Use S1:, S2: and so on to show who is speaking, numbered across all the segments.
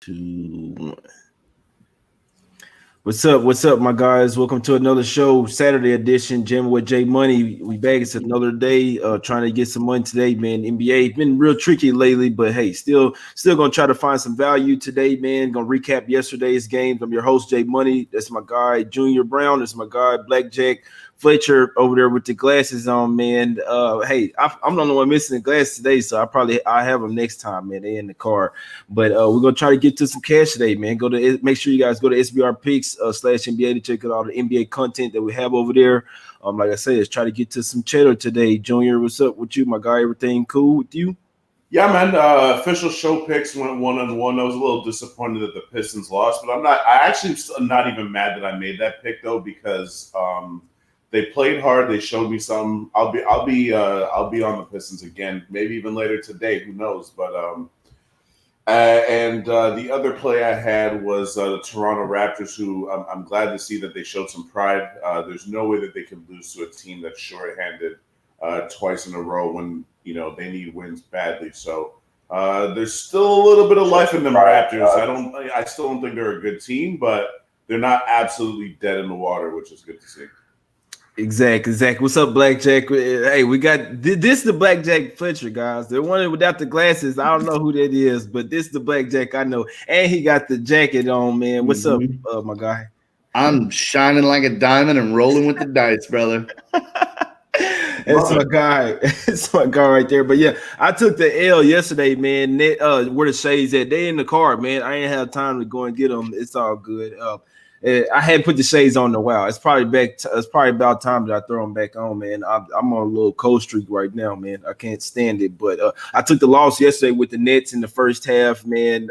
S1: Two, one. What's up? What's up, my guys? Welcome to another show, Saturday edition. Jim with J Money. We back. It's another day. Trying to get some money today, man. NBA been real tricky lately, but hey, still gonna try to find some value today, man. Gonna recap yesterday's games. I'm your host, J Money. That's my guy, Junior Browne. That's my guy, BlackJack Fletcher over there with the glasses on, man. Hey, I'm the only one missing the glasses today, so I have them next time, man. They in the car. But we're gonna try to get to some cash today, man. Make sure you guys go to SBR Picks / NBA to check out all the NBA content that we have over there. Like I said, let's try to get to some cheddar today. Junior, what's up with you, my guy? Everything cool with you?
S2: Yeah, man. Official show picks went 1-1. I was a little disappointed that the Pistons lost, but I'm not. I actually am not even mad that I made that pick though, because they played hard. They showed me something. I'll be on the Pistons again, maybe even later today. Who knows? But the other play I had was the Toronto Raptors, who I'm glad to see that they showed some pride. There's no way that they can lose to a team that's shorthanded twice in a row when they need wins badly. So there's still a little bit of life in them Raptors. I still don't think they're a good team, but they're not absolutely dead in the water, which is good to see.
S1: Exactly. What's up, BlackJack? Hey, we got this the BlackJack Fletcher, guys. The one without the glasses. I don't know who that is, but this the BlackJack I know. And he got the jacket on, man. What's up, my guy?
S3: I'm shining like a diamond and rolling with the dice, brother.
S1: That's my guy. It's my guy right there. But yeah, I took the L yesterday, man. Where the shades at? They in the car, man. I ain't have time to go and get them. It's all good. I hadn't put the shades on in a while. It's probably about time that I throw them back on, man. I'm on a little cold streak right now, man. I can't stand it. But I took the loss yesterday with the Nets in the first half, man.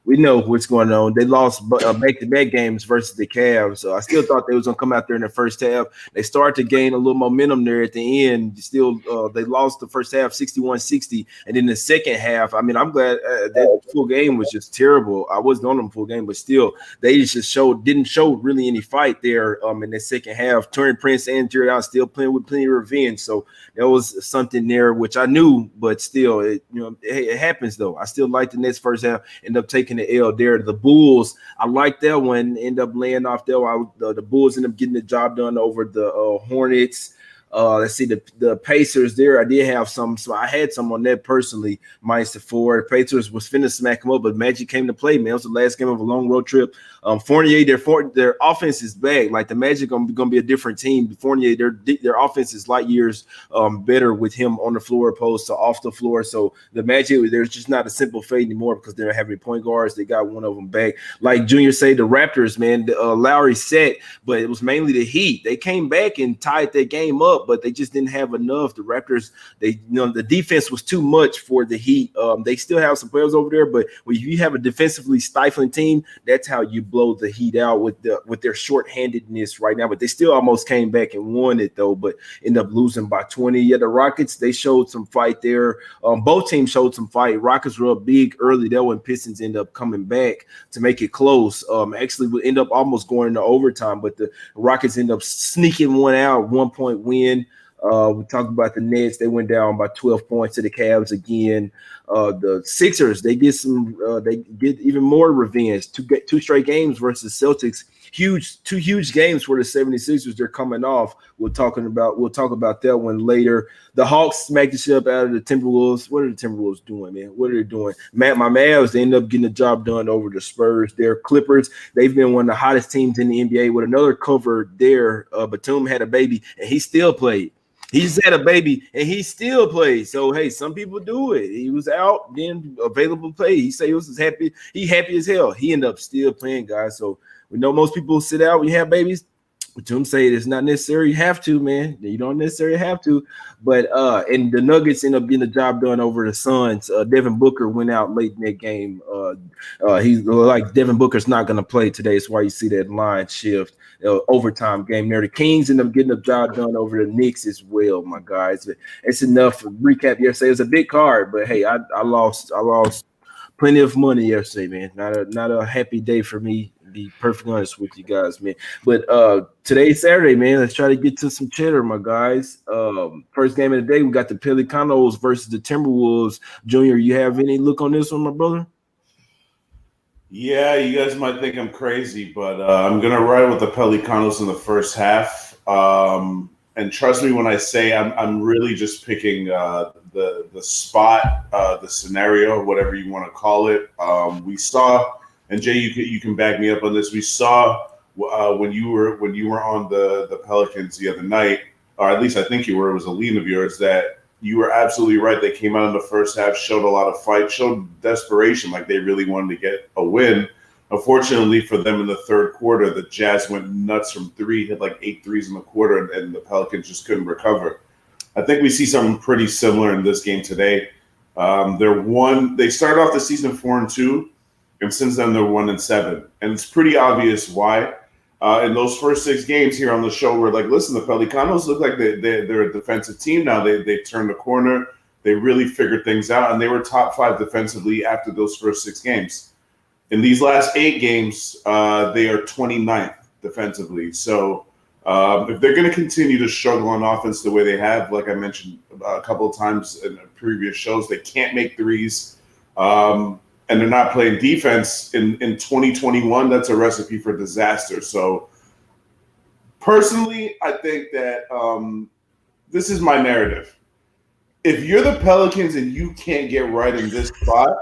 S1: We know what's going on. They lost back-to-back games versus the Cavs. So I still thought they was going to come out there in the first half. They started to gain a little momentum there at the end. Still, they lost the first half 61-60. And then the second half, I'm glad that full game was just terrible. I wasn't on them full game, but still, they just didn't show really any fight there in the second half. Taurean Prince and Jared Allen still playing with plenty of revenge. So there was something there, which I knew, but still, it happens, though. I still like the Nets first half, end up taking the L there. The Bulls, I like that one. End up laying off there. The Bulls end up getting the job done over the Hornets. Let's see the Pacers there. I did have some, so I had some on that personally. -4. Pacers was finna smack them up, but Magic came to play, man. It was the last game of a long road trip. Fournier, their offense is back. Like the Magic gonna be a different team. Fournier, their offense is light years better with him on the floor opposed to off the floor. So the Magic, there's just not a simple fade anymore because they're having point guards. They got one of them back. Like Junior said, the Raptors, man, Lowry set, but it was mainly the Heat. They came back and tied that game up, but they just didn't have enough. The Raptors, the defense was too much for the Heat. They still have some players over there, but when you have a defensively stifling team, that's how you blow the Heat out with their shorthandedness right now. But they still almost came back and won it though, but ended up losing by 20. Yeah, the Rockets, they showed some fight there. Both teams showed some fight. Rockets were up big early there when Pistons end up coming back to make it close. Actually, we end up almost going into overtime, but the Rockets end up sneaking one out, 1-point win. We talked about the Nets. They went down by 12 points to the Cavs again. The Sixers, they did even more revenge. Two straight games versus Celtics. Two huge games for the 76ers. They're coming off. We'll talk about that one later. The Hawks smacked the shit up out of the Timberwolves. What are the Timberwolves doing, man? What are they doing? My Mavs, they end up getting the job done over the Spurs. Their Clippers, they've been one of the hottest teams in the NBA with another cover there. Batum had a baby, and he still played. He just had a baby and he still plays. So hey, some people do it. He was out, then available play. He said he was happy. He happy as hell. He ended up still playing, guys. So we know most people sit out when you have babies. But Tim say it's not necessary. You have to, man. You don't necessarily have to. But and the Nuggets end up getting the job done over the Suns. Devin Booker went out late in that game. He's like Devin Booker's not going to play today. That's why you see that line shift. Overtime game there. The Kings end up getting the job done over the Knicks as well, my guys. It's enough. Recap yesterday. It was a big card, but hey, I lost plenty of money yesterday, man. Not a happy day for me. Be perfectly honest with you guys, man. But today's Saturday, man. Let's try to get to some cheddar, my guys. First game of the day, we got the Pelicans versus the Timberwolves. Junior, you have any look on this one, my brother?
S2: Yeah, you guys might think I'm crazy, but I'm gonna ride with the Pelicanos in the first half. And trust me when I say I'm really just picking the spot, the scenario, whatever you want to call it. We saw, and Jay, you can back me up on this. We saw when you were on the Pelicans the other night, or at least I think you were. It was a lean of yours that you were absolutely right. They came out in the first half, showed a lot of fight, showed desperation, like they really wanted to get a win. Unfortunately for them in the third quarter, the Jazz went nuts from three, hit like 8 threes in the quarter, and the Pelicans just couldn't recover. I think we see something pretty similar in this game today. They started off the season 4-2, and since then they're 1-7, and it's pretty obvious why. In those first 6 games here on the show, we're like, listen, the Pelicanos look like they're a defensive team now. They turned the corner. They really figured things out, and they were top 5 defensively after those first 6 games. In these last 8 games, they are 29th defensively. So if they're going to continue to struggle on offense the way they have, like I mentioned a couple of times in previous shows, they can't make threes. And they're not playing defense in 2021, that's a recipe for disaster. So personally, I think that this is my narrative. If you're the Pelicans and you can't get right in this spot,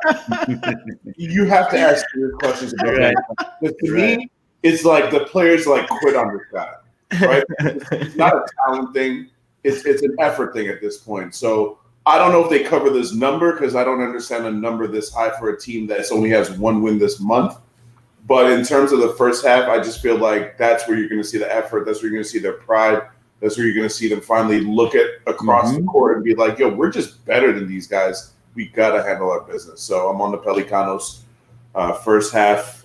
S2: you have to ask your questions about that. But to me, it's like the players like quit on this guy, right? It's not a talent thing. It's an effort thing at this point. So I don't know if they cover this number because I don't understand a number this high for a team that only has 1 win this month. But in terms of the first half, I just feel like that's where you're going to see the effort. That's where you're going to see their pride. That's where you're going to see them finally look at across the court and be like, yo, we're just better than these guys. We got to handle our business. So I'm on the Pelicanos first half.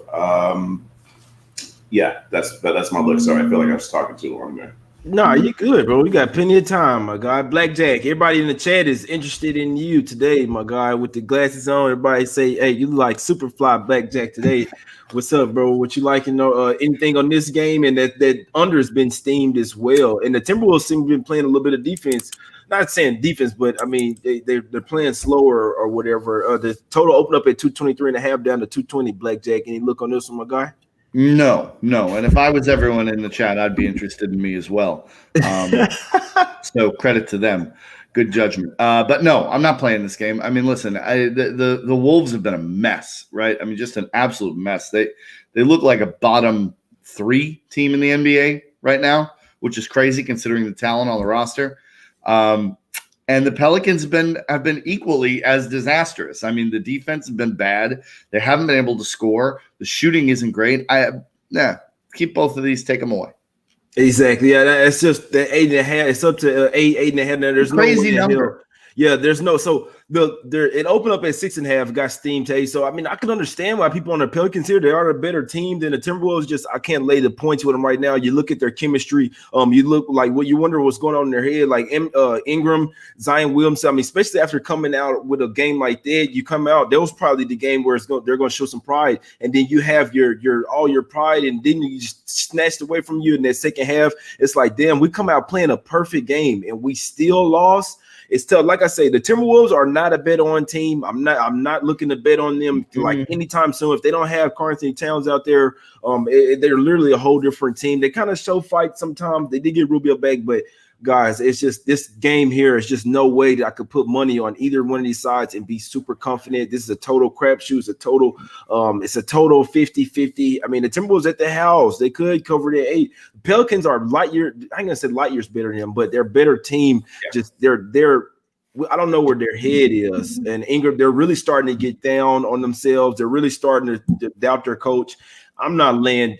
S2: Yeah, that's my look. Sorry, I feel like I was talking too long there.
S1: Nah, you good, bro. We got plenty of time, my guy. BlackJack, everybody in the chat is interested in you today, my guy, with the glasses on. Everybody say, hey, you look like super fly BlackJack today. What's up, bro? What you like? Anything on this game? And that under has been steamed as well. And the Timberwolves seem to be playing a little bit of defense. Not saying defense, but I mean they're playing slower or whatever. The total opened up at 223.5 down to 220. BlackJack. Any look on this one, my guy?
S3: No. And if I was everyone in the chat, I'd be interested in me as well. So credit to them. Good judgment. But no, I'm not playing this game. I mean, listen, the Wolves have been a mess, right? I mean, just an absolute mess. They look like a bottom 3 team in the NBA right now, which is crazy considering the talent on the roster. And the Pelicans have been equally as disastrous. I mean, the defense has been bad. They haven't been able to score. The shooting isn't great. Keep both of these, take them away.
S1: Exactly. Yeah, it's just the 8.5. It's up to 8.5. Now there's
S3: crazy
S1: no
S3: number.
S1: Yeah, there's no. So it opened up at 6.5, got steamed today. So I mean, I can understand why people on the Pelicans here, they are a better team than the Timberwolves. Just I can't lay the points with them right now. You look at their chemistry. You look like what you wonder what's going on in their head. Like Ingram, Zion Williamson. I mean, especially after coming out with a game like that, you come out. That was probably the game where they're going to show some pride, and then you have all your pride, and then you just snatched away from you in that second half. It's like, damn, we come out playing a perfect game, and we still lost. It's tough. Like I say, the Timberwolves are not a bet on team. I'm not looking to bet on them like anytime soon. If they don't have Karl-Anthony Towns out there, they're literally a whole different team. They kind of show fight sometimes. They did get Rubio back, but guys, it's just this game here is just no way that I could put money on either one of these sides and be super confident. This is a total crapshoot. It's a total 50-50. I mean, the Timberwolves at the house, they could cover their 8. The Pelicans are light year. I'm gonna say light years better than them, but they're a better team. Yeah. Just they're I don't know where their head is. And Ingram, they're really starting to get down on themselves. They're really starting to doubt their coach. I'm not laying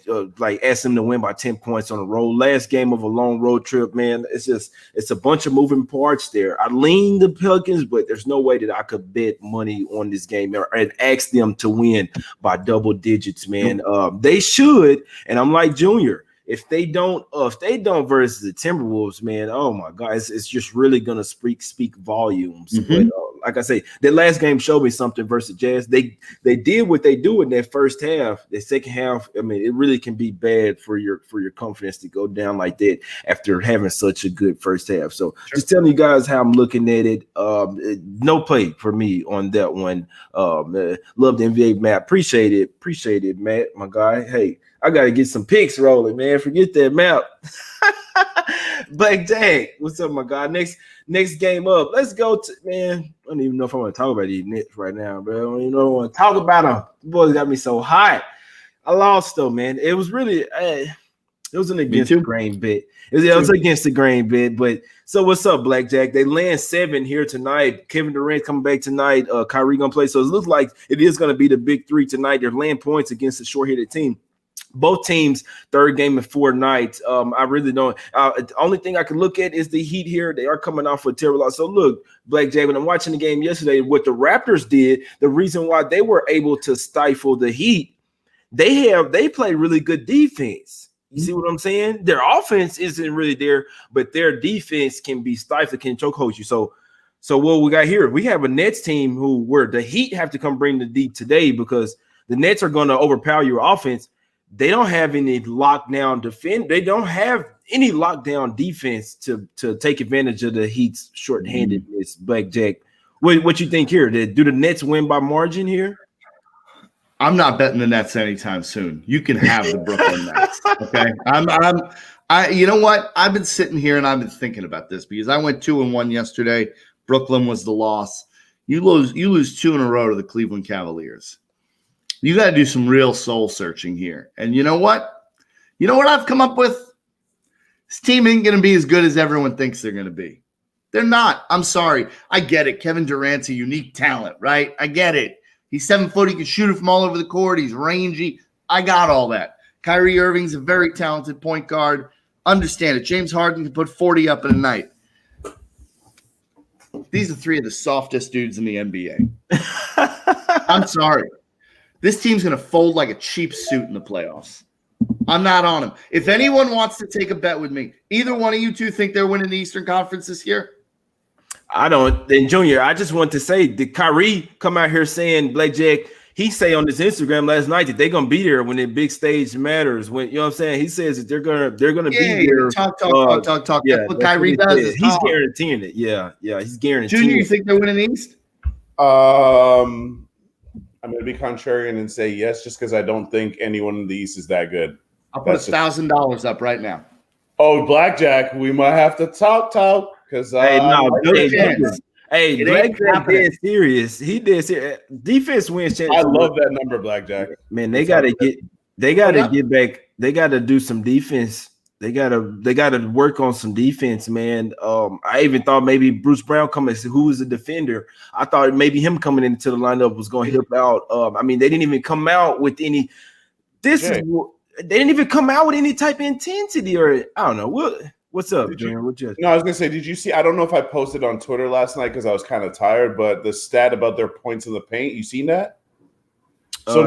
S1: asking them to win by 10 points on the road. Last game of a long road trip, man. It's a bunch of moving parts there. I lean the Pelicans, but there's no way that I could bet money on this game and ask them to win by double digits, man. They should, and I'm like Junior. If they don't versus the Timberwolves, man, oh my God, it's just really gonna speak volumes. But like I say, that last game showed me something versus Jazz. They did what they do in that first half. The second half, I mean, it really can be bad for your confidence to go down like that after having such a good first half. So just telling you guys how I'm looking at it. No play for me on that one. Love the NBA, Matt. Appreciate it, Matt, my guy. Hey, I got to get some picks rolling, man. Forget that map. BlackJack, what's up, my guy? Next game up. Let's go to, man. I don't even know if I want to talk about these Nets right now, bro. I don't even know if I want to talk about them. The boys got me so hot. I lost though, man. It was really it was an against the grain bet. It was against the grain bet. But so what's up, BlackJack? They land 7 here tonight. Kevin Durant coming back tonight. Kyrie gonna play. So it looks like it is gonna be the big 3 tonight. They're laying points against a short-headed team. Both teams, third game in 4 nights. I really don't. The only thing I can look at is the Heat here. They are coming off a terrible loss. So look, BlackJack, when I'm watching the game yesterday, what the Raptors did, the reason why they were able to stifle the Heat, they play really good defense. You see what I'm saying? Their offense isn't really there, but their defense can be stifled, can chokehold you. So what we got here, we have a Nets team where the Heat have to come bring the deep today because the Nets are going to overpower your offense. They don't have any lockdown defense. They don't have any lockdown defense to take advantage of the Heat's short-handedness. BlackJack, what you think here? Do the Nets win by margin here?
S3: I'm not betting the Nets anytime soon. You can have the Brooklyn Nets. Okay. You know what? I've been sitting here and I've been thinking about this because I went 2-1 yesterday. Brooklyn was the loss. You lose 2 in a row to the Cleveland Cavaliers. You got to do some real soul searching here. And you know what? You know what I've come up with? This team ain't going to be as good as everyone thinks they're going to be. They're not. I'm sorry. I get it. Kevin Durant's a unique talent, right? I get it. He's 7 foot. He can shoot it from all over the court. He's rangy. I got all that. Kyrie Irving's a very talented point guard. Understand it. James Harden can put 40 up in a night. These are 3 of the softest dudes in the NBA. I'm sorry. This team's going to fold like a cheap suit in the playoffs. I'm not on them. If anyone wants to take a bet with me, either one of you 2 think they're winning the Eastern Conference this year?
S1: I don't. And Junior, I just want to say, did Kyrie come out here saying, BlackJack, he say on his Instagram last night that they're gonna be there when the big stage matters. When you know what I'm saying, he says that they're gonna be there.
S3: Talk.
S1: Yeah,
S3: that's what Kyrie does.
S1: He's guaranteeing it. Yeah, he's guaranteeing.
S3: Junior, you think they're winning the East?
S2: I'm going to be contrarian and say yes, just because I don't think anyone in the East is that good.
S3: I'll put $1,000 up right now.
S2: Oh, BlackJack, we might have to talk because
S1: BlackJack dead serious. He did serious. Defense wins.
S2: I love that number, BlackJack.
S1: Man, they got to get back. They got to do some defense. They gotta work on some defense, man. I even thought maybe Bruce Brown coming, who was a defender. I thought maybe him coming into the lineup was going to help out. I mean, they didn't even come out with any. They didn't even come out with any type of intensity, or I don't know. What's up, Junior?
S2: No, I was gonna say, did you see? I don't know if I posted on Twitter last night because I was kind of tired, but the stat about their points in the paint, you seen that? So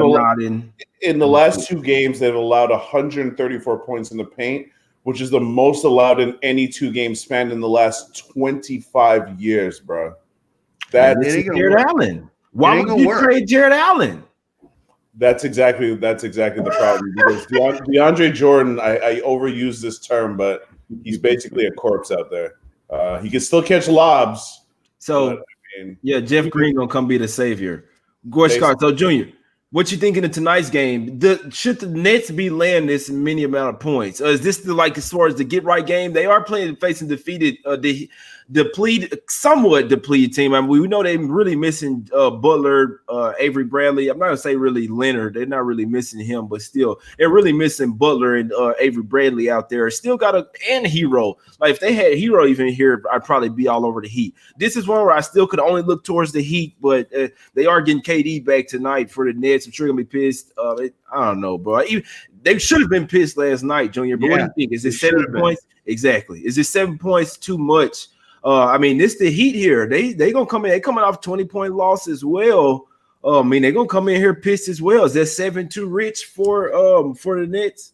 S2: in the last 2 games, they've allowed 134 points in the paint, which is the most allowed in any 2-game span in the last 25 years, bro.
S1: That's Jared Allen. Why would you trade Jared Allen?
S2: That's exactly the problem. Because DeAndre Jordan, I overuse this term, but he's basically a corpse out there. He can still catch lobs.
S1: So, Jeff Green gonna come be the savior. Gorshkar, so Junior, what you think in tonight's game? Should the Nets be laying this many amount of points? Is this as far as the get right game? They are facing defeated, somewhat depleted team. I mean, we know they're really missing Butler, Avery Bradley. I'm not gonna say really Leonard. They're not really missing him, but still, they're really missing Butler and Avery Bradley out there. Still got a Hero. Like if they had Hero even here, I'd probably be all over the Heat. This is one where I still could only look towards the Heat, but they are getting KD back tonight for the Nets. I'm sure gonna be pissed. I don't know, bro. They should have been pissed last night, Junior. But what do you think? Is it 7 points? Exactly. Is it 7 points too much? I mean, this the Heat here. They gonna come in. They coming off 20-point loss as well. I mean, they're gonna come in here pissed as well. Is that 7 too rich for the Nets?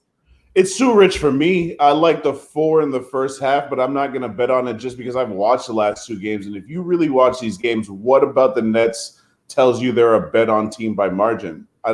S2: It's too rich for me. I like the 4 in the first half, but I'm not going to bet on it just because I've watched the last 2 games. And if you really watch these games, what about the Nets tells you they're a bet on team by margin? I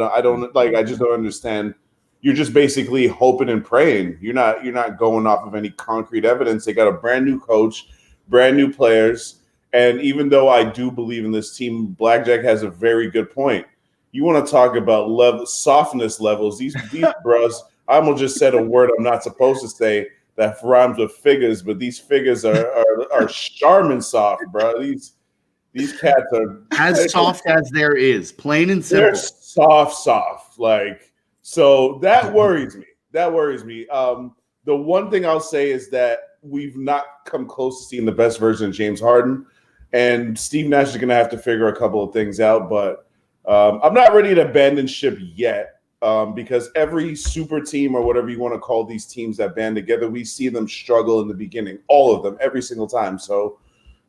S2: just don't understand. You're just basically hoping and praying. You're not going off of any concrete evidence. They got a brand new coach, brand new players. And even though I do believe in this team, BlackJack has a very good point. You want to talk about softness levels. These bros. I almost just said a word I'm not supposed to say that rhymes with figures, but these figures are Charmin soft, bro. These cats are
S3: as soft as there is, plain and simple.
S2: They're soft. Like, so that worries me. The one thing I'll say is that we've not come close to seeing the best version of James Harden, and Steve Nash is going to have to figure a couple of things out. But I'm not ready to abandon ship yet. Because every super team or whatever you want to call these teams that band together, we see them struggle in the beginning, all of them, every single time. So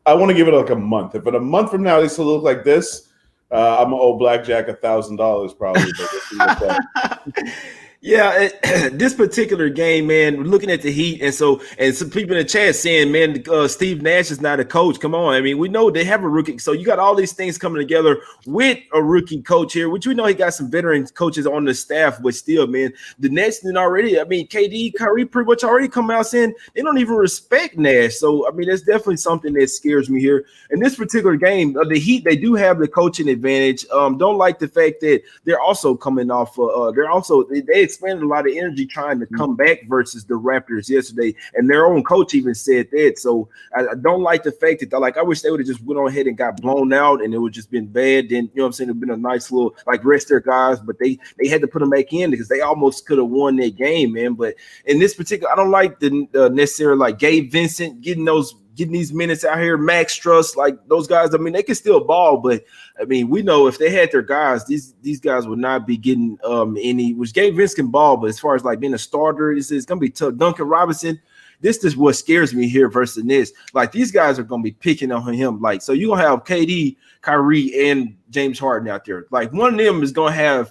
S2: I want to give it like a month. If in a month from now they still look like this, I'm gonna owe BlackJack $1,000 probably.
S1: Yeah, this particular game, man, looking at the Heat, and some people in the chat saying, man, Steve Nash is not a coach. Come on. I mean, we know they have a rookie. So you got all these things coming together with a rookie coach here, which we know he got some veteran coaches on the staff, but still, man, the Nets didn't already. I mean, KD, Kyrie pretty much already come out saying they don't even respect Nash. So, I mean, that's definitely something that scares me here. In this particular game, the Heat, they do have the coaching advantage. Don't like the fact that they're also coming off. They expended a lot of energy trying to come back versus the Raptors yesterday, and their own coach even said that. So I don't like the fact that I wish they would have just went on ahead and got blown out, and it would just been bad. Then, you know what I'm saying, it'd been a nice little rest their guys, but they had to put them back in because they almost could have won that game, man. But in this particular, I don't like the necessarily Gabe Vincent getting these minutes out here, Max Struss, those guys. I mean, they can still ball, but I mean, we know if they had their guys, these guys would not be getting any. Which Gabe Vince can ball, but as far as being a starter, it's gonna be tough. Duncan Robinson, this is what scares me here versus this. These guys are gonna be picking on him. So you're gonna have KD, Kyrie, and James Harden out there. One of them is gonna have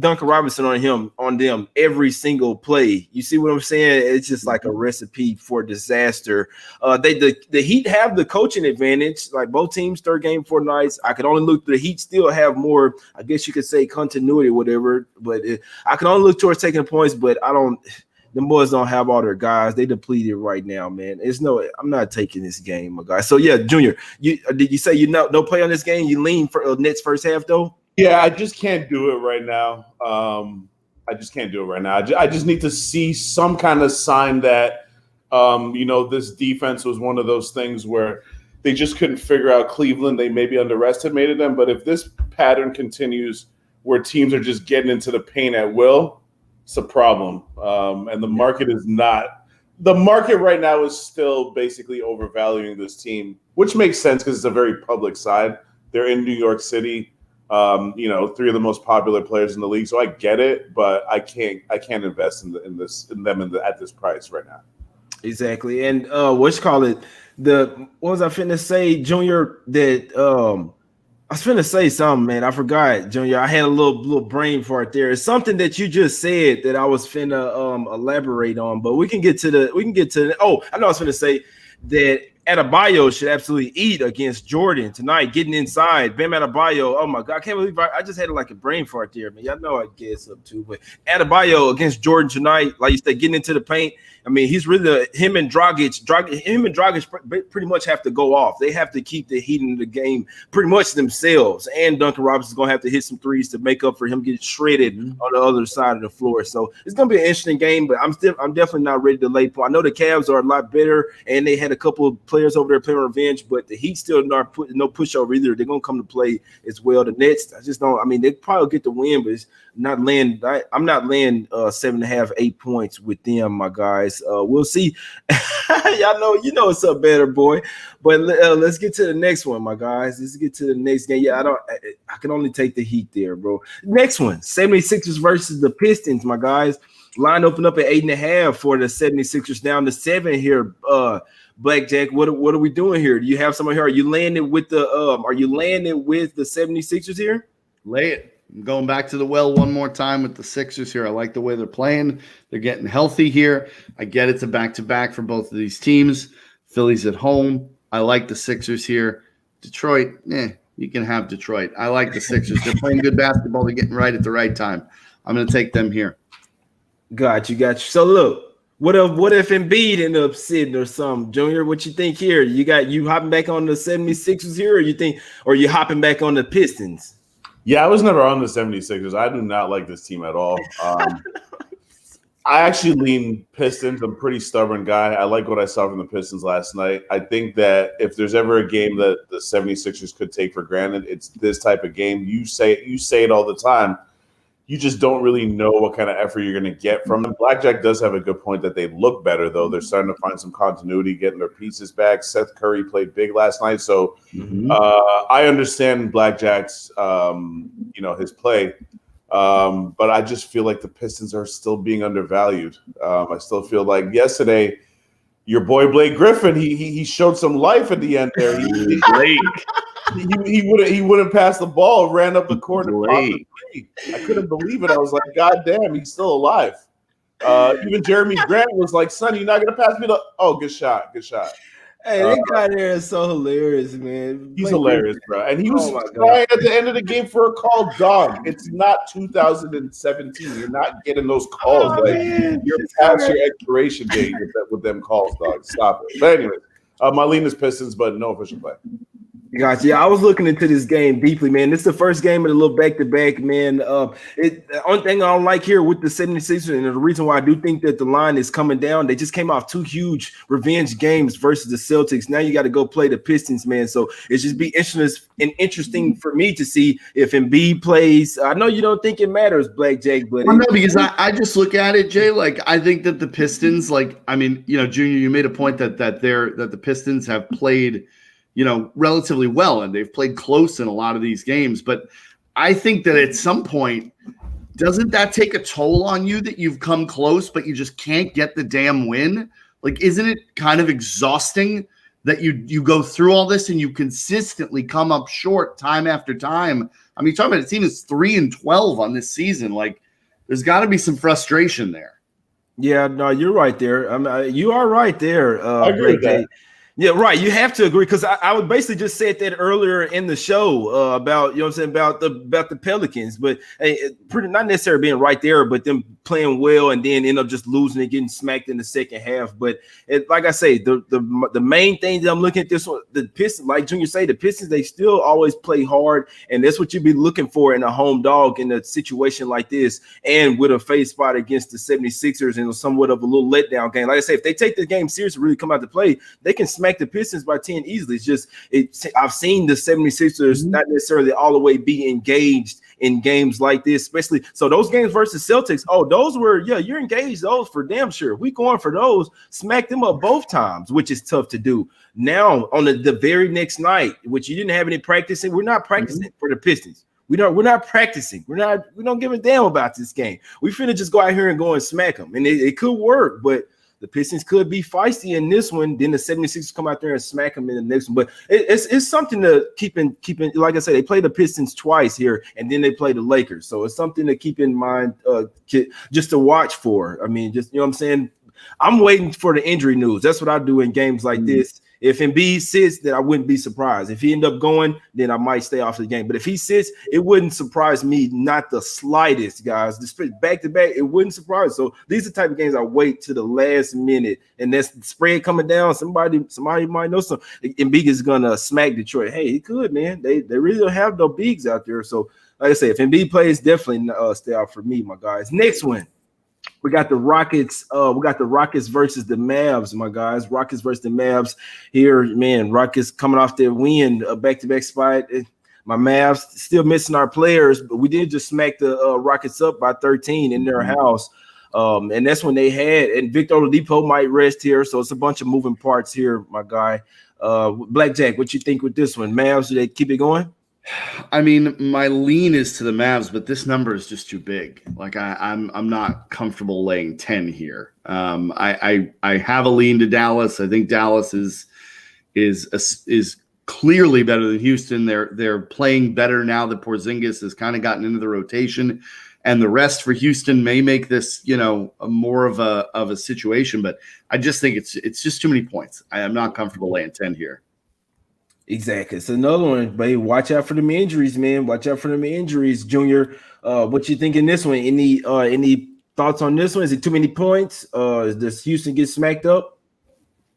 S1: Duncan Robinson on them every single play. You see what I'm saying? It's just like a recipe for disaster. The Heat have the coaching advantage. Both teams, third game, 4 nights. I could only look. The Heat still have more, I guess you could say, continuity or whatever. But I can only look towards taking points. But I don't. The boys don't have all their guys. They depleted right now, man. I'm not taking this game, my guy. So yeah, Junior, did you say no play on this game? You lean for Nets first half though?
S2: Yeah, I just can't do it right now. I just need to see some kind of sign that, this defense was one of those things where they just couldn't figure out Cleveland. They maybe underestimated them. But if this pattern continues where teams are just getting into the paint at will, it's a problem. And the market is not. The market right now is still basically overvaluing this team, which makes sense because it's a very public side. They're in New York City. 3 of the most popular players in the league. So I get it, but I can't invest in them at this price right now.
S1: Exactly. And what was I finna say, Junior, that I was finna say something, man. I forgot, Junior. I had a little brain fart there. It's something that you just said that I was finna elaborate on, but we can get to the I know I was finna say that Adebayo should absolutely eat against Jordan tonight, getting inside. Bam Adebayo, oh my God, I can't believe I just had a brain fart there, man. Y'all know I guess up too, but Adebayo against Jordan tonight, like you said, getting into the paint. I mean, he's really him and Dragic pretty much have to go off. They have to keep the heat in the game pretty much themselves. And Duncan Robinson's gonna have to hit some threes to make up for him getting shredded on the other side of the floor. So it's gonna be an interesting game, but I'm definitely not ready to lay point. I know the Cavs are a lot better, and they had a couple of players over there playing revenge, but the Heat still not putting no pushover either. They're gonna come to play as well. The Nets, I just don't. I mean, they probably get the win, but it's not laying. I'm not laying 7.5, 8 points with them, my guys. We'll see. Y'all know, what's up, better boy. But let's get to the next one, my guys. Let's get to the next game. Yeah, I can only take the Heat there, bro. Next one, 76ers versus the Pistons, my guys. Line open up at 8.5 for the 76ers, down to 7 here. BlackJack, what are we doing here? Do you have someone here? Are you landing with the 76ers here?
S3: Lay it. I'm going back to the well one more time with the Sixers here. I like the way they're playing. They're getting healthy here. I get it's a back-to-back for both of these teams. Philly's at home. I like the Sixers here. Detroit, you can have Detroit. I like the Sixers. They're playing good basketball. They're getting right at the right time. I'm going to take them here.
S1: Got you. So look, what if Embiid ended up sitting or something? Junior, what you think here? You hopping back on the 76ers here, or you hopping back on the Pistons?
S2: Yeah, I was never on the 76ers. I do not like this team at all. I actually lean Pistons. I'm a pretty stubborn guy. I like what I saw from the Pistons last night. I think that if there's ever a game that the 76ers could take for granted, it's this type of game. You say it all the time. You just don't really know what kind of effort you're going to get from them. BlackJack does have a good point that they look better, though. They're starting to find some continuity, getting their pieces back. Seth Curry played big last night. So I understand BlackJack's, his play. But I just feel like the Pistons are still being undervalued. I still feel like yesterday, your boy Blake Griffin, he showed some life at the end there. He wouldn't pass the ball, ran up the court and popped the three. I couldn't believe it. I was like, God damn, he's still alive. Even Jeremy Grant was like, son, you're not gonna pass me the good shot.
S1: Hey, that guy there is so hilarious, man.
S2: He's hilarious, bro. And he was crying at the end of the game for a call. Dog, it's not 2017. You're not getting those calls. You're past your expiration date with them calls, dog. Stop it. But anyway, my lean is Pistons, but no official play.
S1: Gotcha. Yeah, I was looking into this game deeply, man. This is the first game of the little back-to-back, man. The only thing I don't like here with the 76ers, and the reason why I do think that the line is coming down, they just came off two huge revenge games versus the Celtics. Now you got to go play the Pistons, man. So it's just be interesting for me to see if Embiid plays. I know you don't think it matters, BlackJack, but
S3: no, because I just look at it, Jay. Like I think that the Pistons, Junior, you made a point that the Pistons have played, relatively well, and they've played close in a lot of these games. But I think that at some point, doesn't that take a toll on you that you've come close, but you just can't get the damn win? Like, isn't it kind of exhausting that you go through all this and you consistently come up short time after time? I mean, you're talking about a team that's 3-12 on this season. Like, there's got to be some frustration there.
S1: Yeah, no, you're right there. You are right there.
S2: I agree with that.
S1: Yeah, right. You have to agree, because I would basically just said that earlier in the show about, about the Pelicans, but pretty not necessarily being right there, but them playing well and then end up just losing and getting smacked in the second half. But like I say, the main thing that I'm looking at this one, the Pistons, like Junior say, the Pistons, they still always play hard, and that's what you'd be looking for in a home dog in a situation like this, and with a face spot against the 76ers and somewhat of a little letdown game. Like I say, if they take the game seriously, really come out to play, they can smack the Pistons by 10 easily. I've seen the 76ers not necessarily all the way be engaged in games like this, especially so those games versus Celtics. Oh, those were, you're engaged those for damn sure. We going for those, smack them up both times, which is tough to do. Now on the very next night, which you didn't have any practicing, we're not practicing for the Pistons. We're not practicing. We don't give a damn about this game. We finna just go out here and go and smack them, and it could work, but the Pistons could be feisty in this one. Then the 76ers come out there and smack them in the next one. But it's something to keep in. Like I said, they play the Pistons twice here, and then they play the Lakers. So it's something to keep in mind, just to watch for. I mean, just, you know what I'm saying? I'm waiting for the injury news. That's what I do in games like this. If Embiid sits, then I wouldn't be surprised. If he end up going, then I might stay off the game. But if he sits, it wouldn't surprise me, not the slightest, guys. Back to back, it wouldn't surprise. So these are the type of games I wait to the last minute, and that's the spread coming down. Somebody might know something. Embiid is gonna smack Detroit. Hey, he could, man. They really don't have no bigs out there. So like I say, if Embiid plays, definitely stay out for me, my guys. Next one. We got the Rockets. We got the Rockets versus the Mavs, my guys. Rockets versus the Mavs here, man. Rockets coming off their win, a back-to-back spot. My Mavs still missing our players, but we did just smack the Rockets up by 13 in their house. And that's when they had, and Victor Oladipo might rest here. So it's a bunch of moving parts here, my guy. BlackJack, what you think with this one? Mavs, do they keep it going?
S3: I mean, my lean is to the Mavs, but this number is just too big. Like I'm not comfortable laying 10 here. I have a lean to Dallas. I think Dallas is clearly better than Houston. They're playing better now that Porzingis has kind of gotten into the rotation, and the rest for Houston may make this, more of a situation. But I just think it's just too many points. I am not comfortable laying 10 here.
S1: Exactly. It's another one, baby. Watch out for them injuries, man. Watch out for them injuries, Junior. What you think in this one? Any thoughts on this one? Is it too many points? Does Houston get smacked up?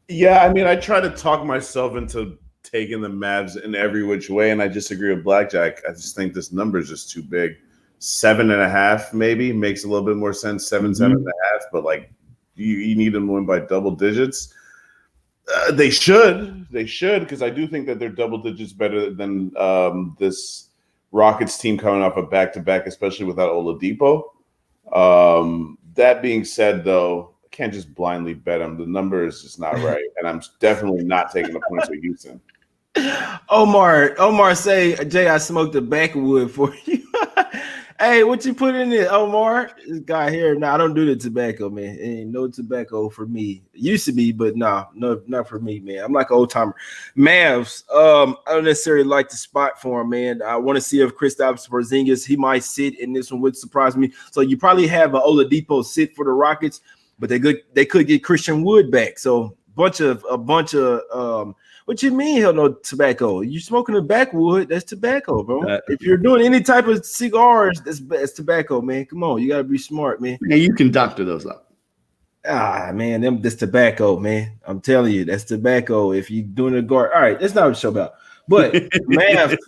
S2: Yeah, I mean, I try to talk myself into taking the Mavs in every which way, and I disagree with BlackJack. I just think this number is just too big. 7.5 maybe makes a little bit more sense. 7.5, but like you need them to win by double digits. They should, because I do think that they're double digits better than this Rockets team coming off a back-to-back, especially without Oladipo. That being said, though, I can't just blindly bet them. The number is just not right, and I'm definitely not taking the points with Houston.
S1: Omar say, Jay, I smoked the backwood for you. Hey, what you put in it, Omar? This guy here. I don't do the tobacco, man. Ain't no tobacco for me. It used to be, but no, not for me, man. I'm like an old timer. Mavs, I don't necessarily like the spot for him, man. I want to see if Kristaps Porzingis, he might sit, and this one would surprise me. So you probably have an Oladipo sit for the Rockets, but they could get Christian Wood back. So a bunch of what you mean, hell no tobacco? You smoking a backwood, that's tobacco, bro. If you're doing any type of cigars, that's tobacco, man. Come on, you gotta be smart, man.
S3: Yeah, you can doctor those up.
S1: Man, that's tobacco, man. I'm telling you, that's tobacco. If you're doing a guard, all right, that's not what the show about. But the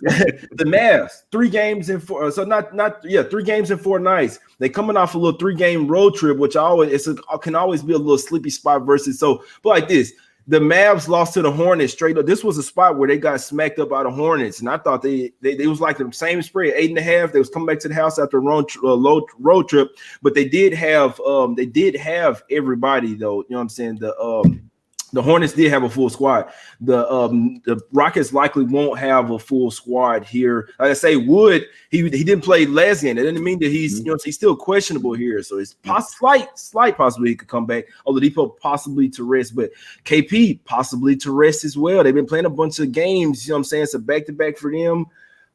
S1: Mavs, 3 games in 4. So not 3 games in 4 nights. They coming off a little 3-game road trip, which can always be a little sleepy spot versus. So, but like this. The Mavs lost to the Hornets straight up. This was a spot where they got smacked up by the Hornets, and I thought they was like the same spread, 8.5. They was coming back to the house after a road trip, but they did have everybody though. You know what I'm saying? The Hornets did have a full squad. The Rockets likely won't have a full squad here. Like I say, Wood, he didn't play last game. That doesn't mean that he's still questionable here. So it's slight possibility he could come back. Oladipo possibly to rest, but KP possibly to rest as well. They've been playing a bunch of games. You know what I'm saying? It's a back-to-back for them.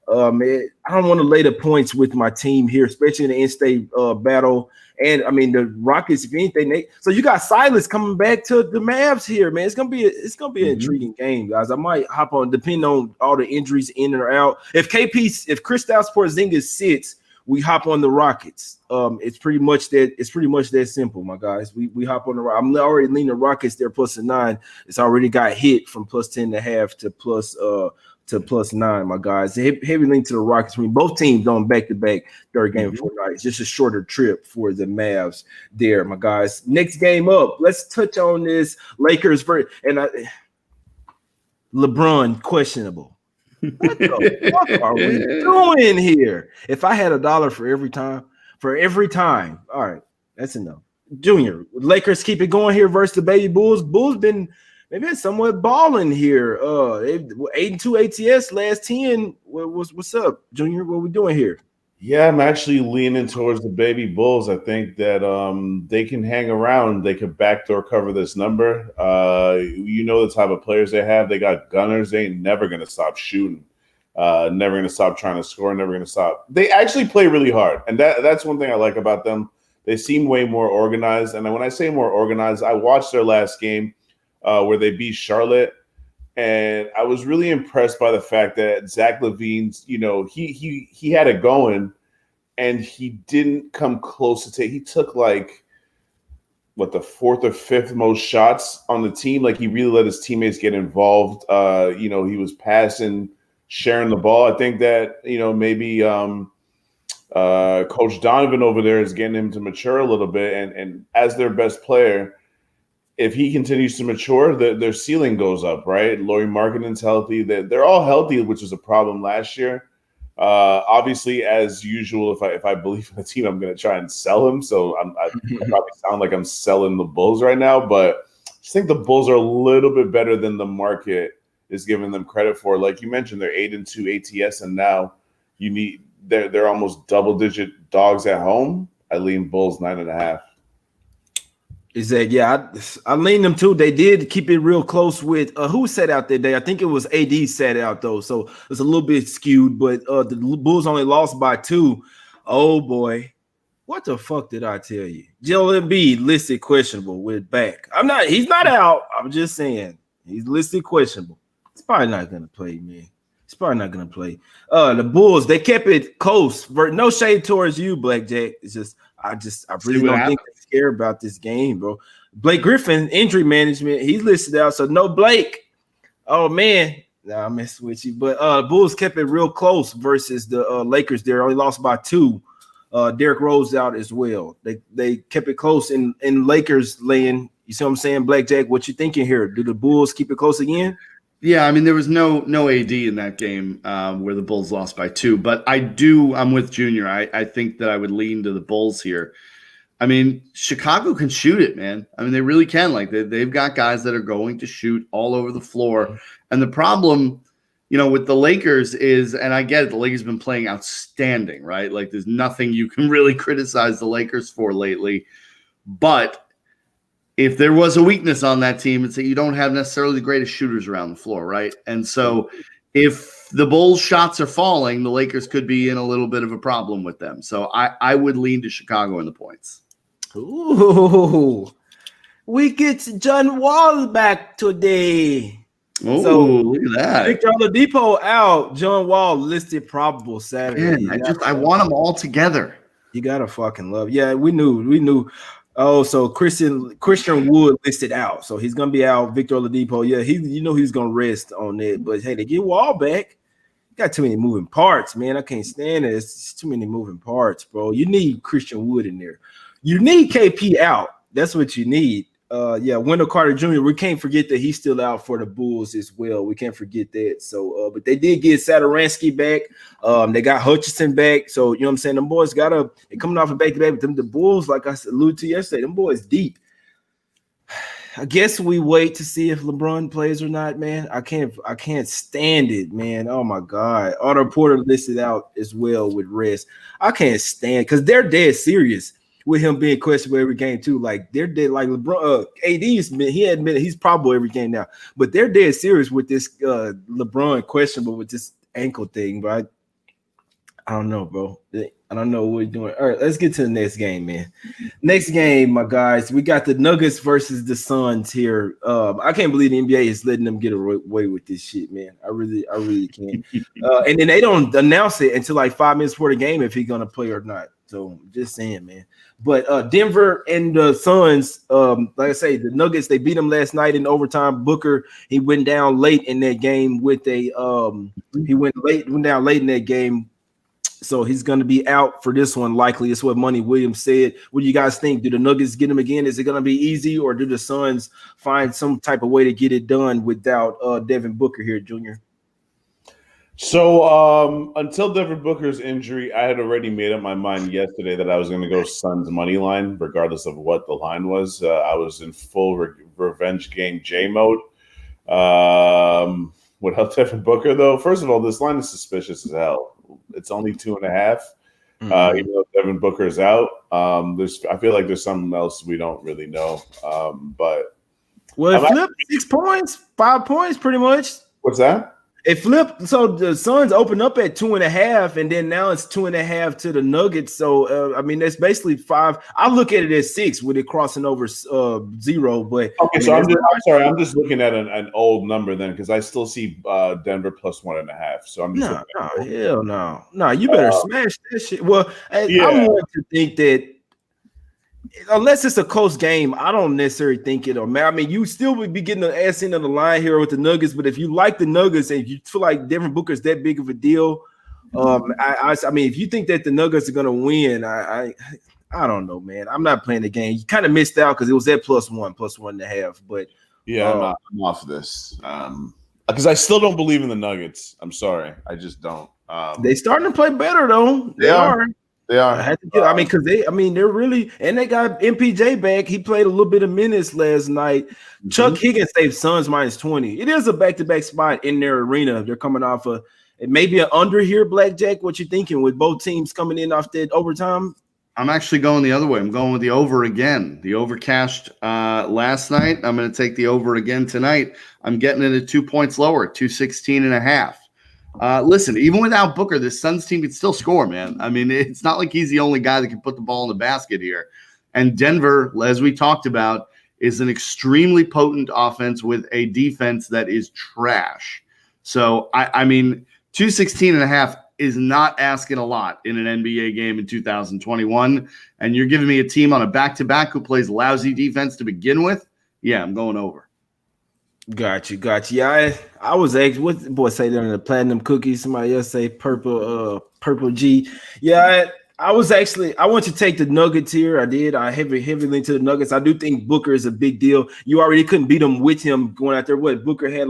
S1: Man, I don't want to lay the points with my team here, especially in the in-state battle. And I mean, the Rockets, if anything, so you got Silas coming back to the Mavs here, man. It's gonna be an intriguing game, guys. I might hop on, depending on all the injuries in or out. If Kristaps Porzingis sits, we hop on the Rockets. It's pretty much that simple, my guys. We hop on the Rockets. I'm already leaning the Rockets there +9. It's already got hit from +10.5 to +9, my guys. Heavy link to the Rockets. I mean, both teams on back-to-back 3rd game of 4 nights. Just a shorter trip for the Mavs there, my guys. Next game up, let's touch on this Lakers LeBron questionable. What the fuck are we doing here? If I had $1 for every time, all right, that's enough. Junior, Lakers keep it going here versus the baby Bulls. Bulls been maybe somewhat balling here. 8-2 ATS last 10. What's up, Junior? What we doing here?
S2: Yeah, I'm actually leaning towards the baby Bulls. I think that they can hang around. They could backdoor cover this number. The type of players they have. They got gunners. They ain't never going to stop shooting. Never going to stop trying to score. Never going to stop. They actually play really hard. And that's one thing I like about them. They seem way more organized. And when I say more organized, I watched their last game where they beat Charlotte. And I was really impressed by the fact that Zach LaVine's, he had it going, and he didn't come close to take. He took the 4th or 5th most shots on the team. Like, he really let his teammates get involved. He was passing, sharing the ball. I think that maybe Coach Donovan over there is getting him to mature a little bit, and as their best player. If he continues to mature, their ceiling goes up, right? Lauri Markkanen's healthy. They're all healthy, which was a problem last year. Obviously, as usual, if I believe in the team, I'm going to try and sell him. So I probably sound like I'm selling the Bulls right now, but I just think the Bulls are a little bit better than the market is giving them credit for. Like you mentioned, they're 8-2 ATS, and now they're almost double-digit dogs at home. I lean Bulls 9.5.
S1: Exactly. Yeah, I lean them too. They did keep it real close with who sat out that day. I think it was AD sat out though, so it's a little bit skewed. But the Bulls only lost by 2. Oh boy, what the fuck did I tell you? Joel Embiid listed questionable with back. He's not out. I'm just saying he's listed questionable. He's probably not gonna play, man. He's probably not gonna play. The Bulls, they kept it close. No shade towards you, BlackJack. It's just I really don't think they care about this game, bro. Blake Griffin, injury management, he's listed out. So no Blake. Oh man. Nah, I'm messing with you. But the Bulls kept it real close versus the Lakers there. Only lost by 2. Derrick Rose out as well. They kept it close in Lakers laying. You see what I'm saying, BlackJack? What you thinking here? Do the Bulls keep it close again?
S3: Yeah, I mean, there was no AD in that game where the Bulls lost by 2. But I'm with Junior. I think that I would lean to the Bulls here. I mean, Chicago can shoot it, man. I mean, they really can. Like, they've got guys that are going to shoot all over the floor. And the problem, with the Lakers is, and I get it, the Lakers have been playing outstanding, right? Like, there's nothing you can really criticize the Lakers for lately. But if there was a weakness on that team, it's that you don't have necessarily the greatest shooters around the floor, right? And so if the Bulls' shots are falling, the Lakers could be in a little bit of a problem with them. So I would lean to Chicago in the points.
S1: Ooh, we get John Wall back today.
S3: Oh,
S1: so,
S3: look at that.
S1: Victor Oladipo out. John Wall listed probable Saturday.
S3: Man, I want them all together.
S1: You gotta fucking love. Yeah, we knew. Oh, so Christian Wood listed out, so he's gonna be out. Victor Oladipo, yeah, he's gonna rest on that. But hey, they get Wall back. Got too many moving parts, man. I can't stand it. It's too many moving parts, bro. You need Christian Wood in there. You need KP out. That's what you need. Wendell Carter Jr., we can't forget that he's still out for the Bulls as well. We can't forget that. So, but they did get Satoransky back. They got Hutchinson back. So, you know what I'm saying? Them boys they're coming off a back-to-back. But the Bulls, like I alluded to yesterday, them boys deep. I guess we wait to see if LeBron plays or not, man. I can't stand it, man. Oh my God. Otto Porter listed out as well with rest. I can't stand because they're dead serious with him being questionable every game too. Like they're dead. Like LeBron, he admitted he's probable every game now, but they're dead serious with this LeBron questionable with this ankle thing. But I don't know, bro. I don't know what we're doing. All right, let's get to the next game, man. Next game, my guys. We got the Nuggets versus the Suns here. I can't believe the NBA is letting them get away with this shit, man. I really can't. And then they don't announce it until like 5 minutes before the game if he's gonna play or not. So just saying, man. But Denver and the Suns, like I say, the Nuggets, they beat them last night in overtime. Booker, he went down late in that game with a went down late in that game. So he's going to be out for this one, likely. It's what Money Williams said. What do you guys think? Do the Nuggets get him again? Is it going to be easy, or do the Suns find some type of way to get it done without Devin Booker here, Junior?
S2: So until Devin Booker's injury, I had already made up my mind yesterday that I was going to go Suns money line, regardless of what the line was. I was in full revenge game J mode. Without Devin Booker, though, first of all, this line is suspicious as hell. It's only 2.5. Even though Devin Booker is out, I feel like there's something else we don't really know. But
S1: it flipped 6 points, 5 points, pretty much.
S2: What's that?
S1: It flipped. So the Suns opened up at 2.5, and then now it's 2.5 to the Nuggets. So I mean, that's basically 5. I look at it as 6 with it crossing over 0. But
S2: okay, so I'm sorry. I'm just looking at an old number then, because I still see Denver plus 1.5. So I'm just
S1: hell no. You better smash that shit. Well, yeah. I want to think that unless it's a close game, I don't necessarily think it'll matter. I mean, you still would be getting the ass end of the line here with the Nuggets, but if you like the Nuggets and you feel like Devin Booker's that big of a deal, I mean, if you think that the Nuggets are going to win, I don't know, man. I'm not playing the game. You kind of missed out because it was at plus 1.5. But
S2: yeah, I'm off this because I still don't believe in the Nuggets. I'm sorry, I just don't.
S1: They starting to play better though. They are.
S2: They are.
S1: Because they're really, and they got MPJ back. He played a little bit of minutes last night. Chuck Higgins saved Suns minus 20. It is a back-to-back spot in their arena. They're coming off maybe an under here, BlackJack. What you thinking with both teams coming in off that overtime?
S3: I'm actually going the other way. I'm going with the over again. The over cashed last night. I'm going to take the over again tonight. I'm getting it at 2 points lower, 216.5. Listen, even without Booker, this Suns team can still score, man. I mean, it's not like he's the only guy that can put the ball in the basket here. And Denver, as we talked about, is an extremely potent offense with a defense that is trash. So, I mean, 216.5 is not asking a lot in an NBA game in 2021. And you're giving me a team on a back-to-back who plays lousy defense to begin with? Yeah, I'm going over.
S1: Got you. Yeah, I was asking, what the boy say there in the platinum cookies? Somebody else say purple G. Yeah, I want to take the Nuggets here. I did. I heavily into the Nuggets. I do think Booker is a big deal. You already couldn't beat him with him going out there. What Booker had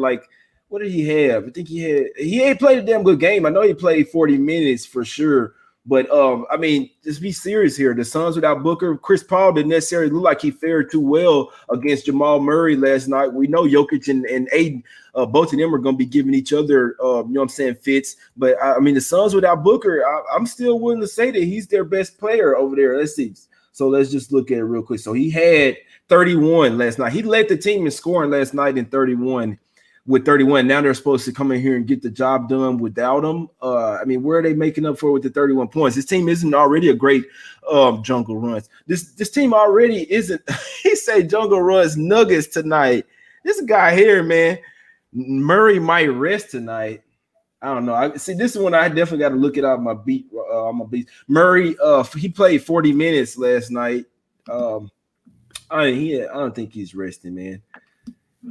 S1: what did he have? I think he ain't played a damn good game. I know he played 40 minutes for sure. But I mean, just be serious here. The Suns without Booker, Chris Paul didn't necessarily look like he fared too well against Jamal Murray last night. We know Jokic and Aiden, both of them are going to be giving each other, fits. But I mean, the Suns without Booker, I'm still willing to say that he's their best player over there. Let's see. So let's just look at it real quick. So he had 31 last night. He led the team in scoring last night in 31. With 31, now they're supposed to come in here and get the job done without him. I mean, where are they making up for with the 31 points? This team isn't already a great jungle runs. This team already isn't. He said jungle runs Nuggets tonight. This guy here, man, Murray might rest tonight. I don't know. This is one I definitely got to look it out my beat. Murray, he played 40 minutes last night. I don't think he's resting, man.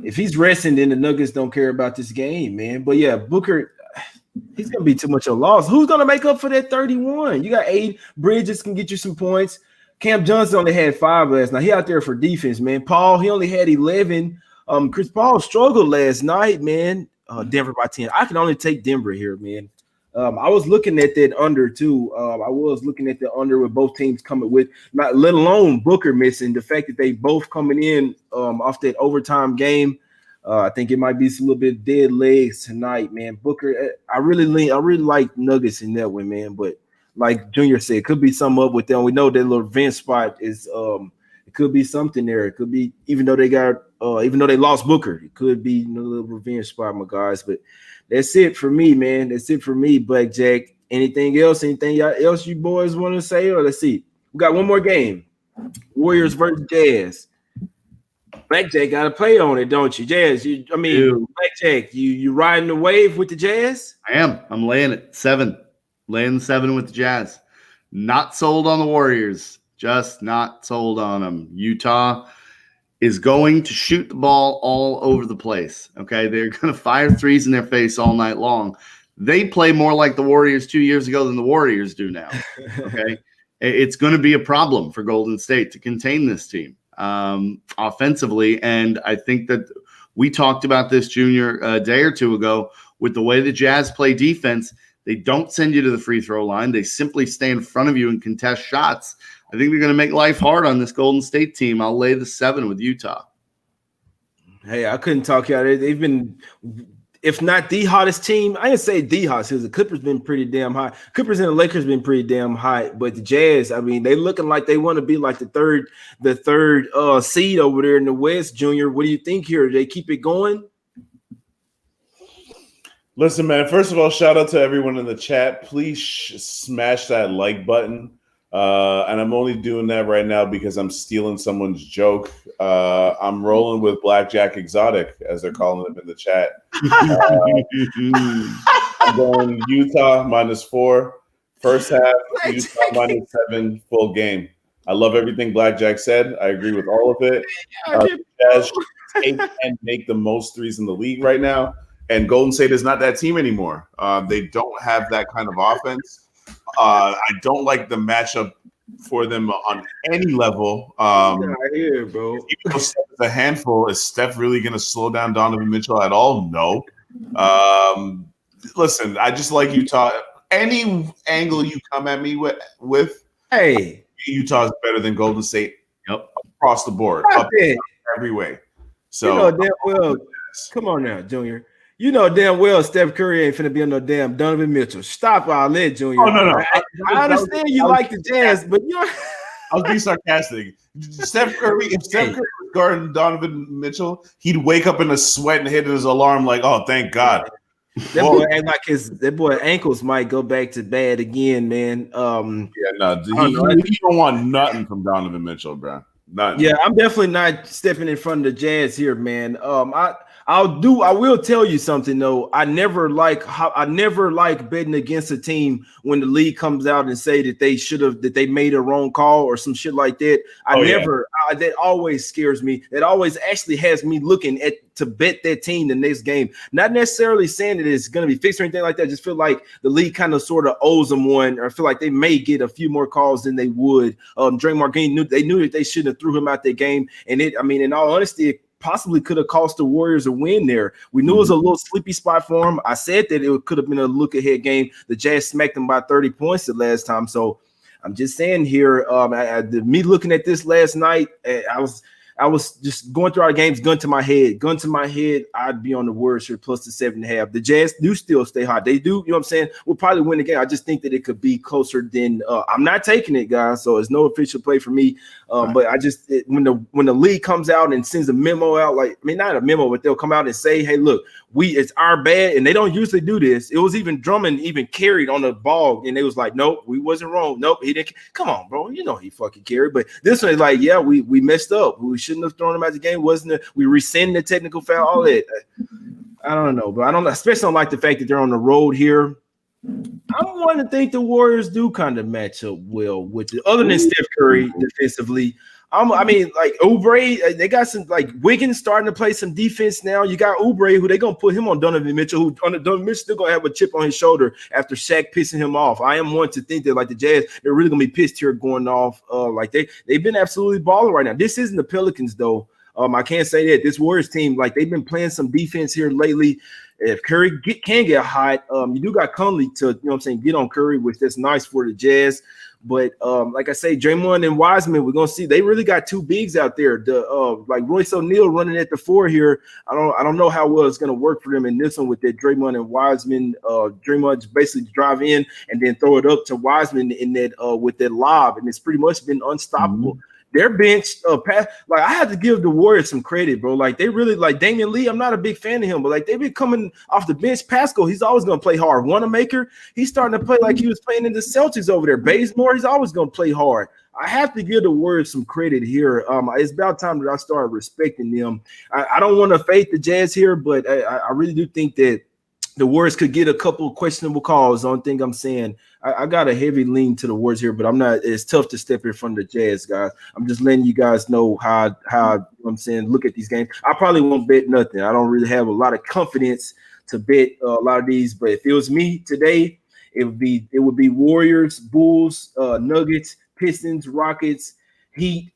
S1: If he's resting, then the Nuggets don't care about this game, man. But yeah, Booker, he's gonna be too much of a loss. Who's gonna make up for that 31? You got 8. Bridges can get you some points. Cam Johnson only had 5 last night. He out there for defense, man. Paul, he only had 11. Chris Paul struggled last night, man. Denver by 10. I can only take Denver here, man. I was looking at that under too. I was looking at the under with both teams coming with, not let alone Booker missing. The fact that they both coming in off that overtime game, I think it might be some little bit dead legs tonight, man. Booker, I really like Nuggets in that one, man. But like Junior said, it could be something up with them. We know that little vent spot is it could be something there. It could be even though they lost Booker, it could be a little revenge spot, my guys. But that's it for me, man. That's it for me, BlackJack. Anything else? Anything else you boys want to say? Or let's see. We got one more game. Warriors versus Jazz. BlackJack got to play on it, don't you? Jazz, BlackJack, you riding the wave with the Jazz?
S3: I am. I'm laying it 7. Laying 7 with the Jazz. Not sold on the Warriors. Just not sold on them. Utah is going to shoot the ball all over the place. Okay, they're going to fire threes in their face all night long. They play more like the Warriors 2 years ago than the Warriors do now. Okay, it's going to be a problem for Golden State to contain this team offensively. And I think that we talked about this, Junior, a day or two ago with the way the Jazz play defense. They don't send you to the free throw line. They simply stay in front of you and contest shots. I think they're going to make life hard on this Golden State team. I'll lay the 7 with Utah.
S1: Hey, I couldn't talk you out. They've been, if not the hottest team, I didn't say the hottest because the Clippers been pretty damn hot. Clippers and the Lakers been pretty damn hot, but the Jazz, I mean, they looking like they want to be like the third seed over there in the West. Junior, what do you think here? Do they keep it going?
S2: Listen, man, first of all, shout out to everyone in the chat. Please smash that like button. And I'm only doing that right now because I'm stealing someone's joke. I'm rolling with BlackJack Exotic, as they're calling him in the chat. I'm going Utah -4. First half, Utah -7, full game. I love everything BlackJack said. I agree with all of it. Jazz should take and make the most threes in the league right now. And Golden State is not that team anymore. They don't have that kind of offense. I don't like the matchup for them on any level.
S1: Here, bro.
S2: Even though Steph is a handful, is Steph really going to slow down Donovan Mitchell at all? No. Listen, I just like Utah. Any angle you come at me with,
S1: hey,
S2: Utah is better than Golden State.
S3: Yep,
S2: across the board, every way. So,
S1: damn well. Come on now, Junior. You know damn well Steph Curry ain't finna be on no damn Donovan Mitchell. Stop all that, Junior.
S2: Oh no.
S1: I understand you like the Jazz, but you know.
S2: I was being sarcastic. Steph Curry, if Steph Curry was guarding Donovan Mitchell, he'd wake up in a sweat and hit his alarm like, "Oh, thank God."
S1: That boy act like that boy ankles might go back to bad again, man.
S2: He don't want nothing from Donovan Mitchell, bro. Nothing.
S1: Yeah, I'm definitely not stepping in front of the Jazz here, man. I will tell you something though. I never like betting against a team when the league comes out and say that they made a wrong call or some shit like that. That always scares me. That always actually has me looking to bet that team the next game. Not necessarily saying that it's going to be fixed or anything like that. I just feel like the league kind of sort of owes them one, or I feel like they may get a few more calls than they would. Draymond Green knew that they shouldn't have threw him out that game, and in all honesty, it possibly could have cost the Warriors a win there. We knew it was a little sleepy spot for them. I said that it could have been a look-ahead game. The Jazz smacked them by 30 points the last time. So I'm just saying here, me looking at this last night, I was just going through our games, gun to my head. I'd be on the Warriors here plus the 7.5. The Jazz do still stay hot. They do, you know what I'm saying? We'll probably win the game. I just think that it could be closer than I'm not taking it, guys. So it's no official play for me. But I just when the league comes out and sends a memo out, not a memo, but they'll come out and say, hey, look, it's our bad, and they don't usually do this. It was even Drummond carried on the ball, and they was like, nope, we wasn't wrong. Nope, he didn't. Come on, bro, you know he fucking carried. But this one is like, yeah, we messed up. We shouldn't have thrown him out the game. We rescinded the technical foul, all that. I don't know, but I don't especially don't like the fact that they're on the road here. I'm wanting to think the Warriors do kind of match up well with it, other than Steph Curry defensively. Oubre, they got some Wiggins starting to play some defense now. You got Oubre, who they gonna put him on Donovan Mitchell, Donovan Mitchell still gonna have a chip on his shoulder after Shaq pissing him off. I am one to think that the Jazz, they're really gonna be pissed here going off. They've been absolutely balling right now. This isn't the Pelicans though. I can't say that this Warriors team, they've been playing some defense here lately. If Curry can get hot, you do got Conley to, get on Curry, which that's nice for the Jazz. But like I say, Draymond and Wiseman, we're gonna see. They really got two bigs out there. Royce O'Neal running at the 4 here. I don't know how well it's gonna work for them in this one with that Draymond and Wiseman. Draymond just basically drive in and then throw it up to Wiseman in that with that lob, and it's pretty much been unstoppable. Mm-hmm. Their bench, I have to give the Warriors some credit, bro. They really Damian Lee. I'm not a big fan of him, but they've been coming off the bench. Pascal, he's always gonna play hard. Wanamaker, he's starting to play like he was playing in the Celtics over there. Bazemore, he's always gonna play hard. I have to give the Warriors some credit here. It's about time that I start respecting them. I don't want to fade the Jazz here, but I really do think that the Warriors could get a couple of questionable calls. The only thing I'm saying, I got a heavy lean to the Warriors here, but I'm not. It's tough to step in front of the Jazz, guys. I'm just letting you guys know how I'm saying. Look at these games. I probably won't bet nothing. I don't really have a lot of confidence to bet a lot of these. But if it was me today, it would be Warriors, Bulls, Nuggets, Pistons, Rockets, Heat.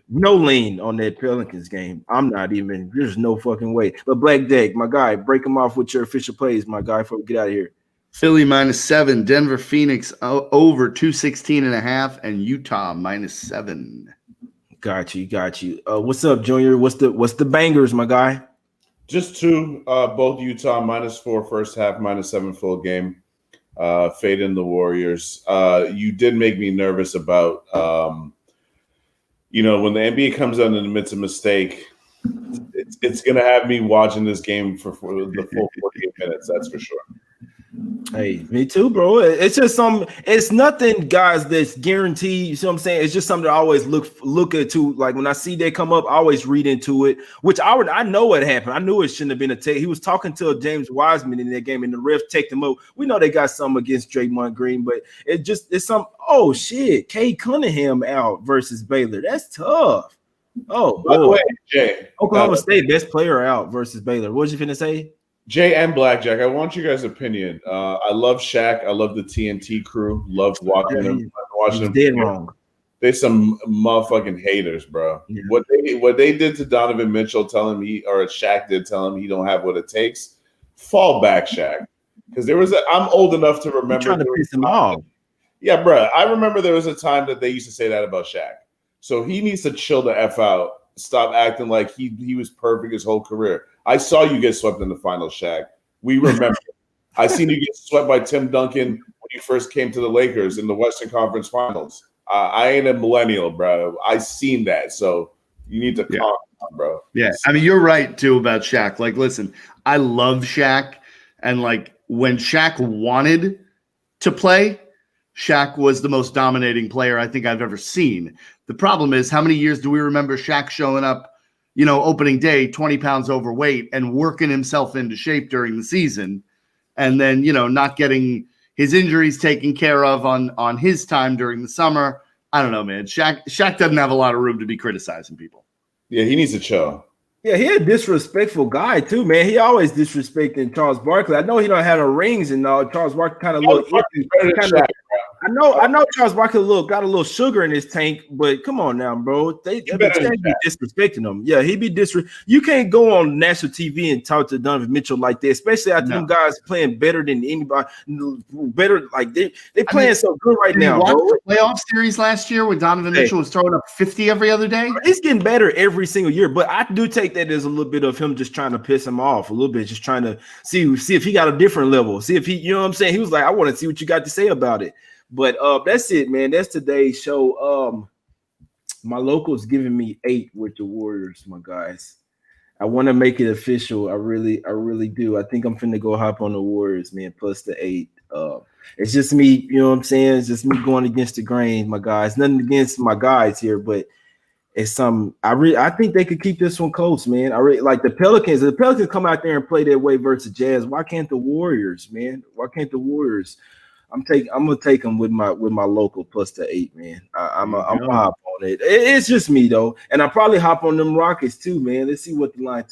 S1: No lean on that Pelicans game. I'm not even. There's no fucking way. But BlackJack, my guy, break them off with your official plays, my guy, before we get out of here.
S3: Philly -7, Denver Phoenix over 216.5, and Utah -7.
S1: Got you. What's up, Junior? What's the bangers, my guy?
S2: Just two. Both Utah -4 first half, -7 full game. Fade in the Warriors. You did make me nervous about. When the NBA comes out and admits a mistake, it's going to have me watching this game for the full 48 minutes. That's for sure.
S1: Hey, me too, bro. It's just it's nothing, guys, that's guaranteed. You see what I'm saying? It's just something that I always look into. When I see that come up, I always read into it, which I know what happened. I knew it shouldn't have been a take. He was talking to James Wiseman in that game, and the ref checked him up. We know they got something against Draymond Green, but it's some, oh shit, Cade Cunningham out versus Baylor. That's tough. Oh,
S2: by the way, Jay,
S1: Oklahoma State best player out versus Baylor. What was you finna say?
S2: Jay and BlackJack, I want you guys' opinion. I love Shaq. I love the TNT crew. Love watching them. Watching them.
S1: Dead wrong.
S2: They're some motherfucking haters, bro. Yeah. What they did to Donovan Mitchell, Shaq did tell him he don't have what it takes. Fall back, Shaq. Because I'm old enough to remember.
S1: You're trying to piss him off.
S2: Yeah, bro. I remember there was a time that they used to say that about Shaq. So he needs to chill the F out. Stop acting like he was perfect his whole career. I saw you get swept in the finals, Shaq. We remember. I seen you get swept by Tim Duncan when you first came to the Lakers in the Western Conference Finals. I ain't a millennial, bro. I seen that, so you need to calm down, bro.
S3: Yeah, I mean, you're right too about Shaq. Like, listen, I love Shaq, and like when Shaq wanted to play, Shaq was the most dominating player I think I've ever seen. The problem is, how many years do we remember Shaq showing up, opening day, 20 pounds overweight and working himself into shape during the season, and then, not getting his injuries taken care of on his time during the summer. I don't know, man. Shaq doesn't have a lot of room to be criticizing people.
S2: Yeah, he needs to chill.
S1: Yeah, he a disrespectful guy too, man. He always disrespecting Charles Barkley. I know he don't have no rings and all. Charles Barkley kind of look. I know Charles Barkley got a little sugar in his tank, but come on now, bro. They be disrespecting him. Yeah, he be You can't go on national TV and talk to Donovan Mitchell like that, especially after them guys playing better than anybody. Better, like they playing so good right now, bro.
S3: The playoff series last year when Donovan Mitchell was throwing up 50 every other day.
S1: He's getting better every single year, but I do take that as a little bit of him just trying to piss him off a little bit, just trying to see if he got a different level. See if he, you know what I'm saying? He was like, I want to see what you got to say about it. But that's it, man. That's today's show. My local's giving me 8 with the Warriors, my guys. I want to make it official. I really do. I think I'm finna go hop on the Warriors, man, plus the 8. It's just me, you know what I'm saying? It's just me going against the grain, my guys. Nothing against my guys here, but it's some. I think they could keep this one close, man. I really like the Pelicans. If the Pelicans come out there and play their way versus Jazz, why can't the Warriors, man? Why can't the Warriors? I'm gonna take them with my local plus the 8, man. I'm gonna hop on it. It's just me though, and I probably hop on them Rockets too, man. Let's see what the line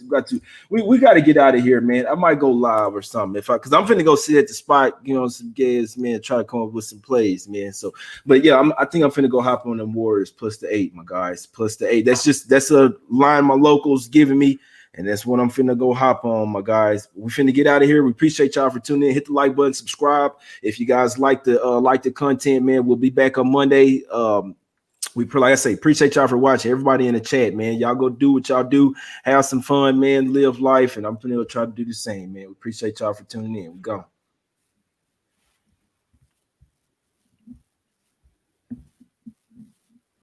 S1: we got to get out of here, man. I might go live or something because I'm finna go sit at the spot, some gas, man. Try to come up with some plays, man. So, but yeah, I think I'm finna go hop on them Warriors plus the 8, my guys, plus the 8. That's a line my locals giving me. And that's what I'm finna go hop on, my guys. We finna get out of here. We appreciate y'all for tuning in. Hit the like button, subscribe. If you guys like the content, man, we'll be back on Monday. Like I say, appreciate y'all for watching. Everybody in the chat, man. Y'all go do what y'all do. Have some fun, man. Live life. And I'm finna try to do the same, man. We appreciate y'all for tuning in. We go.